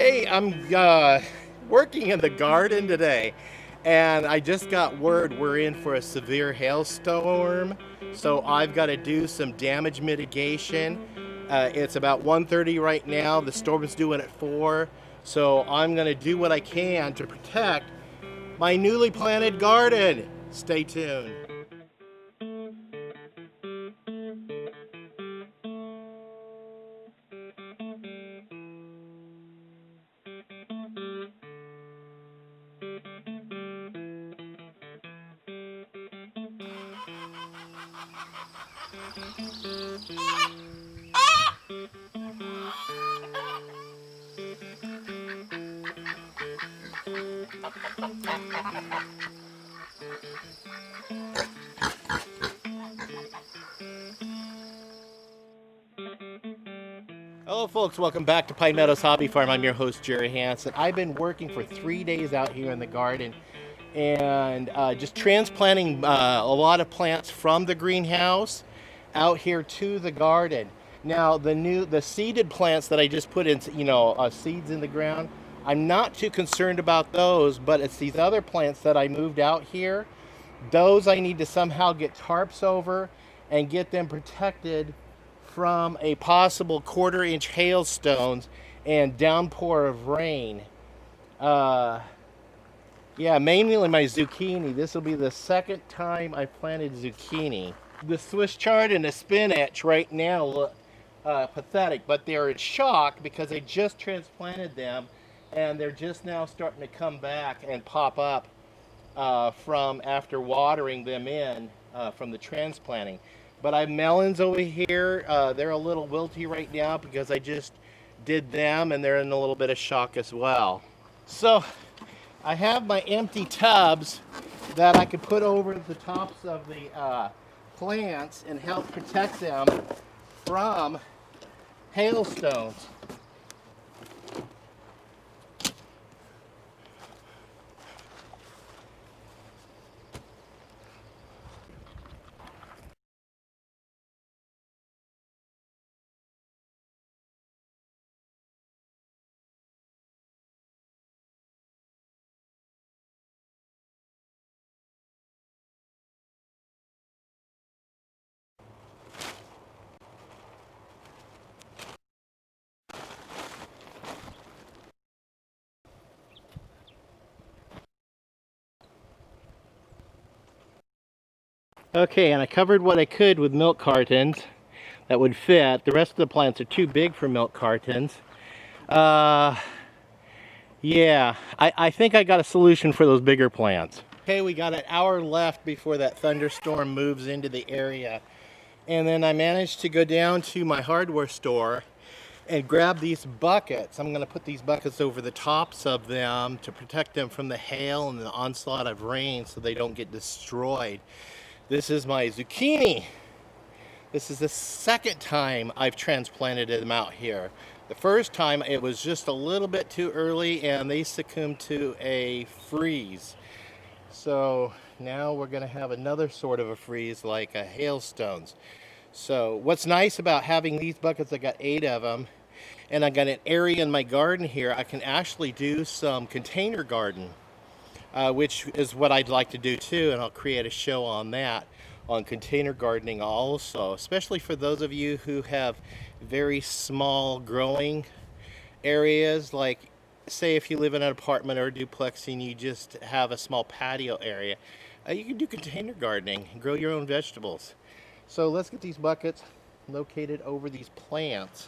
Hey, I'm working in the garden today, and I just got word we're in for a severe hailstorm, so I've got to do some damage mitigation. It's about 1:30 right now. The storm's due in at 4, so I'm going to do what I can to protect my newly planted garden. Stay tuned. Hello folks, welcome back to Pine Meadows Hobby Farm. I'm your host, Jerry Hanson. I've been working for 3 days out here in the garden and just transplanting a lot of plants from the greenhouse out here to the garden. Now the seeded plants that I just put in, seeds in the ground, I'm not too concerned about those, but it's these other plants that I moved out here. Those I need to somehow get tarps over and get them protected from a possible quarter-inch hailstones and downpour of rain. Yeah, mainly my zucchini. This will be the second time I planted zucchini. The Swiss chard and the spinach right now look pathetic, but they're in shock because I just transplanted them and they're just now starting to come back and pop up from after watering them in from the transplanting. But I have melons over here. They're a little wilty right now because I just did them and they're in a little bit of shock as well. So I have my empty tubs that I could put over the tops of the plants and help protect them from hailstones. Okay, and I covered what I could with milk cartons that would fit. The rest of the plants are too big for milk cartons. Yeah, I think I got a solution for those bigger plants. Okay, we got an hour left before that thunderstorm moves into the area. And then I managed to go down to my hardware store and grab these buckets. I'm gonna put these buckets over the tops of them to protect them from the hail and the onslaught of rain so they don't get destroyed. This is my zucchini. This is the second time I've transplanted them out here. The first time it was just a little bit too early and they succumbed to a freeze. So now we're gonna have another sort of a freeze like a hailstones. So what's nice about having these buckets, I got 8 of them, and I got an area in my garden here, I can actually do some container garden. Which is what I'd like to do too, and I'll create a show on that, on container gardening also, especially for those of you who have very small growing areas, like say if you live in an apartment or a duplex and you just have a small patio area, you can do container gardening and grow your own vegetables. So let's get these buckets located over these plants.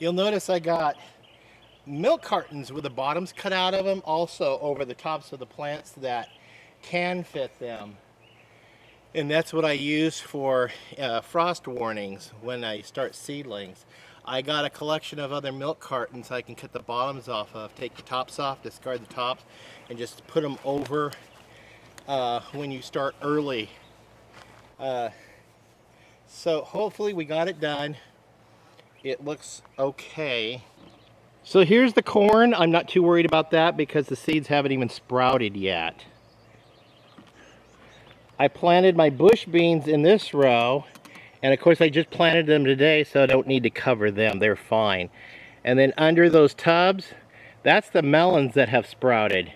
You'll notice I got milk cartons with the bottoms cut out of them also over the tops of the plants that can fit them. And that's what I use for frost warnings when I start seedlings. I got a collection of other milk cartons I can cut the bottoms off of, take the tops off, discard the tops, and just put them over when you start early. So hopefully we got it done. It looks okay. So here's the corn. I'm not too worried about that because the seeds haven't even sprouted yet. I planted my bush beans in this row, and of course I just planted them today, so I don't need to cover them. They're fine. And then under those tubs, that's the melons that have sprouted.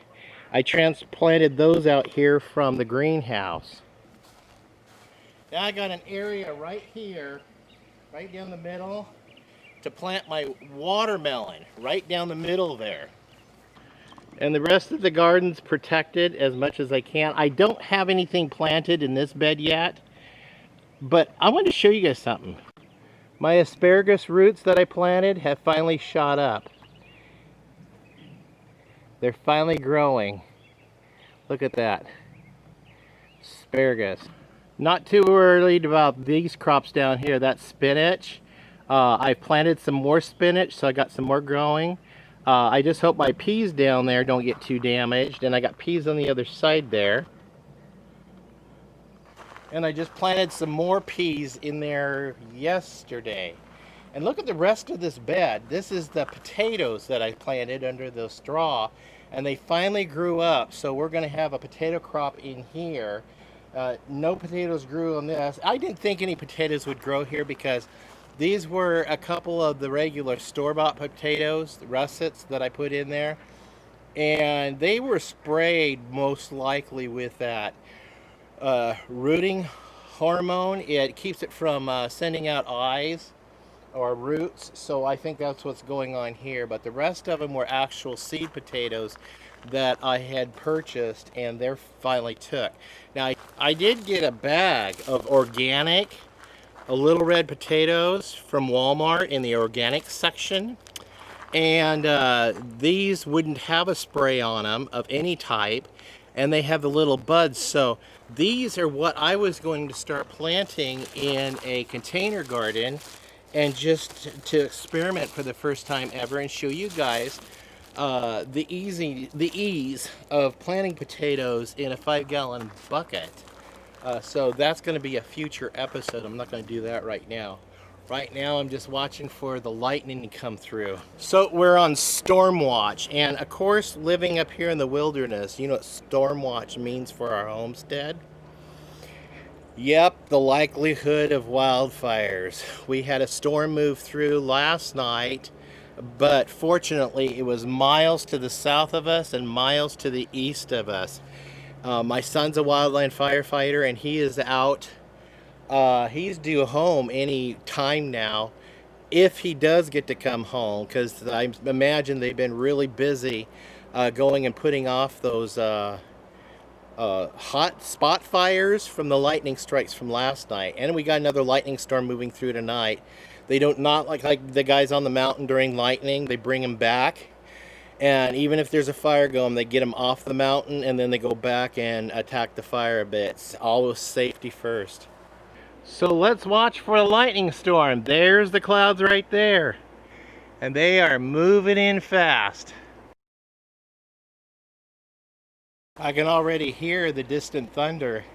I transplanted those out here from the greenhouse. Now I got an area right here, right down the middle, to plant my watermelon, right down the middle there. And the rest of the garden's protected as much as I can. I don't have anything planted in this bed yet, but I want to show you guys something. My asparagus roots that I planted have finally shot up. They're finally growing. Look at that. Asparagus. Not too worried about these crops down here. That's spinach. I've planted some more spinach, so I got some more growing. I just hope my peas down there don't get too damaged. And I got peas on the other side there. And I just planted some more peas in there yesterday. And look at the rest of this bed. This is the potatoes that I planted under the straw. And they finally grew up. So we're going to have a potato crop in here. No potatoes grew on this. I didn't think any potatoes would grow here because these were a couple of the regular store-bought potatoes, the russets that I put in there. And they were sprayed most likely with that rooting hormone. It keeps it from sending out eyes or roots. So I think that's what's going on here. But the rest of them were actual seed potatoes that I had purchased, and they're finally took. Now I did get a bag of organic little red potatoes from Walmart in the organic section, and these wouldn't have a spray on them of any type, and they have the little buds. So these are what I was going to start planting in a container garden, and just to experiment for the first time ever and show you guys the ease of planting potatoes in a 5-gallon bucket. So that's going to be a future episode. I'm not going to do that right now. Right now I'm just watching for the lightning to come through. So we're on storm watch, and of course, living up here in the wilderness, you know what storm watch means for our homestead? Yep, the likelihood of wildfires. We had a storm move through last night, but fortunately it was miles to the south of us and miles to the east of us. My son's a wildland firefighter, and he is out. He's due home any time now, if he does get to come home, because I imagine they've been really busy going and putting off those hot spot fires from the lightning strikes from last night. And we got another lightning storm moving through tonight. They don't, not like the guys on the mountain during lightning, they bring them back. And even if there's a fire going, they get them off the mountain, and then they go back and attack the fire a bit. It's always safety first. So let's watch for a lightning storm. There's the clouds right there. And they are moving in fast. I can already hear the distant thunder.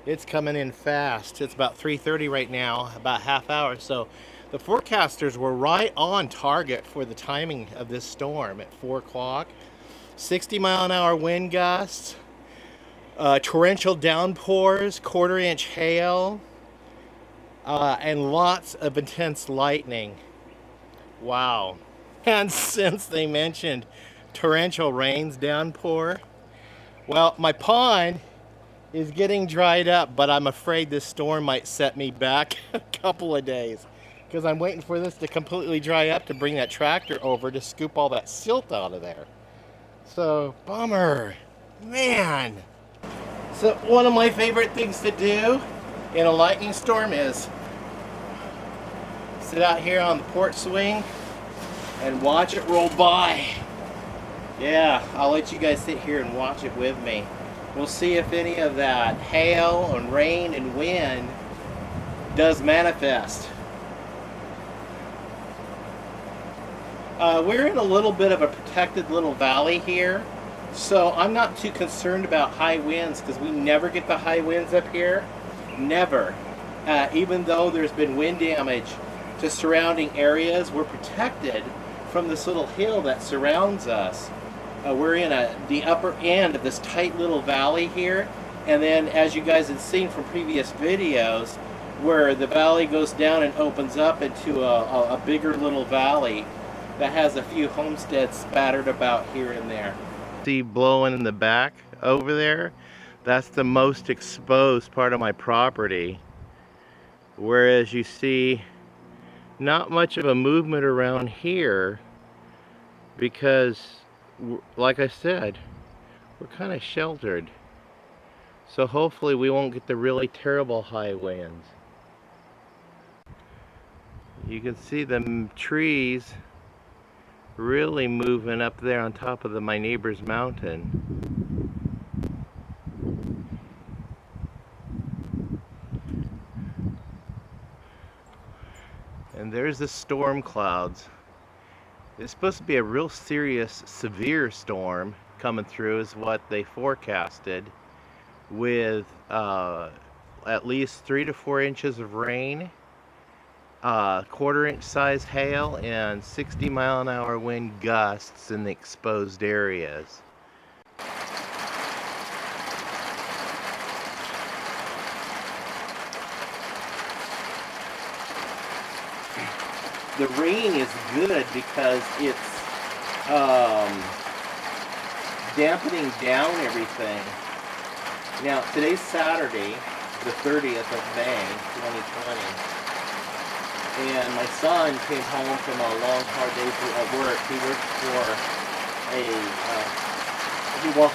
It's coming in fast. It's about 3:30 right now, about half hour. So the forecasters were right on target for the timing of this storm at 4 o'clock. 60-mile-an-hour wind gusts, torrential downpours, quarter-inch hail, and lots of intense lightning. Wow. And since they mentioned torrential rains downpour, well, my pond is getting dried up, but I'm afraid this storm might set me back a couple of days, because I'm waiting for this to completely dry up to bring that tractor over to scoop all that silt out of there. So, bummer. Man. So, one of my favorite things to do in a lightning storm is sit out here on the porch swing and watch it roll by. Yeah, I'll let you guys sit here and watch it with me. We'll see if any of that hail and rain and wind does manifest. We're in a little bit of a protected little valley here. So I'm not too concerned about high winds because we never get the high winds up here. Never. Even though there's been wind damage to surrounding areas, we're protected from this little hill that surrounds us. We're in the upper end of this tight little valley here, and then as you guys had seen from previous videos, where the valley goes down and opens up into a bigger little valley that has a few homesteads spattered about here and there. See blowing in the back over there? That's the most exposed part of my property. Whereas you see not much of a movement around here because, like I said, we're kind of sheltered. So hopefully we won't get the really terrible high winds. You can see the trees really moving up there on top of my neighbor's mountain. And there's the storm clouds. It's supposed to be a real serious, severe storm coming through is what they forecasted, with at least 3 to 4 inches of rain, quarter-inch size hail, and 60-mile-an-hour wind gusts in the exposed areas. The rain is good because it's dampening down everything. Now, today's Saturday, the 30th of May, 2020. And my son came home from a long, hard day at work. He works for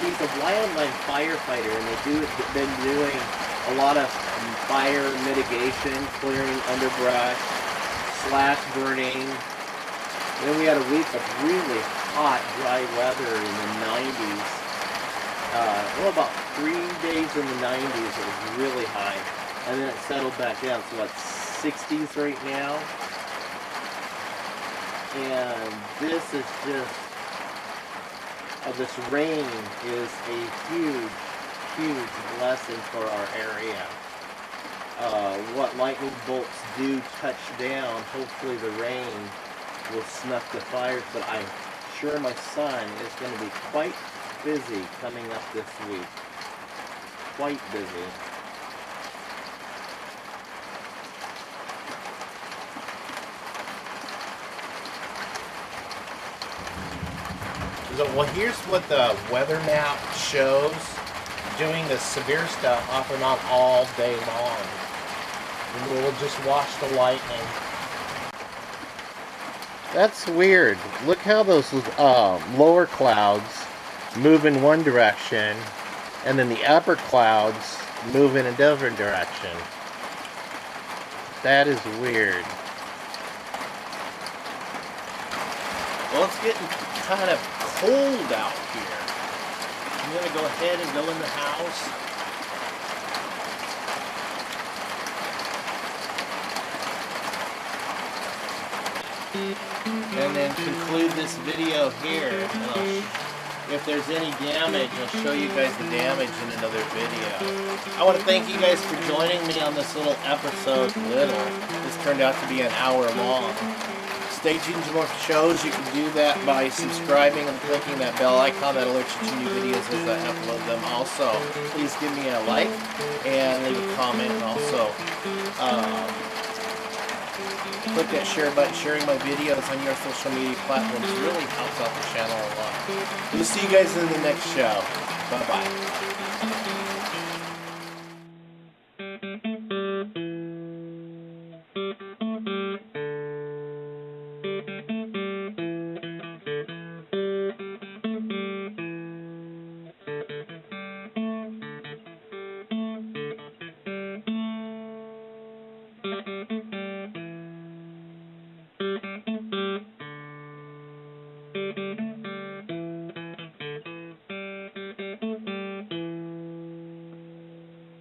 he's a wildland firefighter, and they've been doing a lot of fire mitigation, clearing underbrush, slash burning. Then we had a week of really hot, dry weather in the 90s. Well, about 3 days in the 90s, it was really high. And then it settled back down. So what, 60s right now? And this is just, this rain is a huge, huge blessing for our area. What lightning bolts do touch down, hopefully the rain will snuff the fires, but I'm sure my son is going to be quite busy coming up this week. Quite busy. So, well, here's what the weather map shows, doing the severe stuff off and on all day long. And we'll just watch the lightning. That's weird. Look how those lower clouds move in one direction, and then the upper clouds move in a different direction. That is weird. Well, it's getting kind of cold out here. I'm going to go ahead and go in the house. And then conclude this video here. If there's any damage, I'll show you guys the damage in another video. I want to thank you guys for joining me on this little episode. This turned out to be an hour long. Stay tuned to more shows. You can do that by subscribing and clicking that bell icon that alerts you to new videos as I upload them. Also, please give me a like and leave a comment. And also, click that share button. Sharing my videos on your social media platforms really helps out the channel a lot. We'll see you guys in the next show. Bye-bye.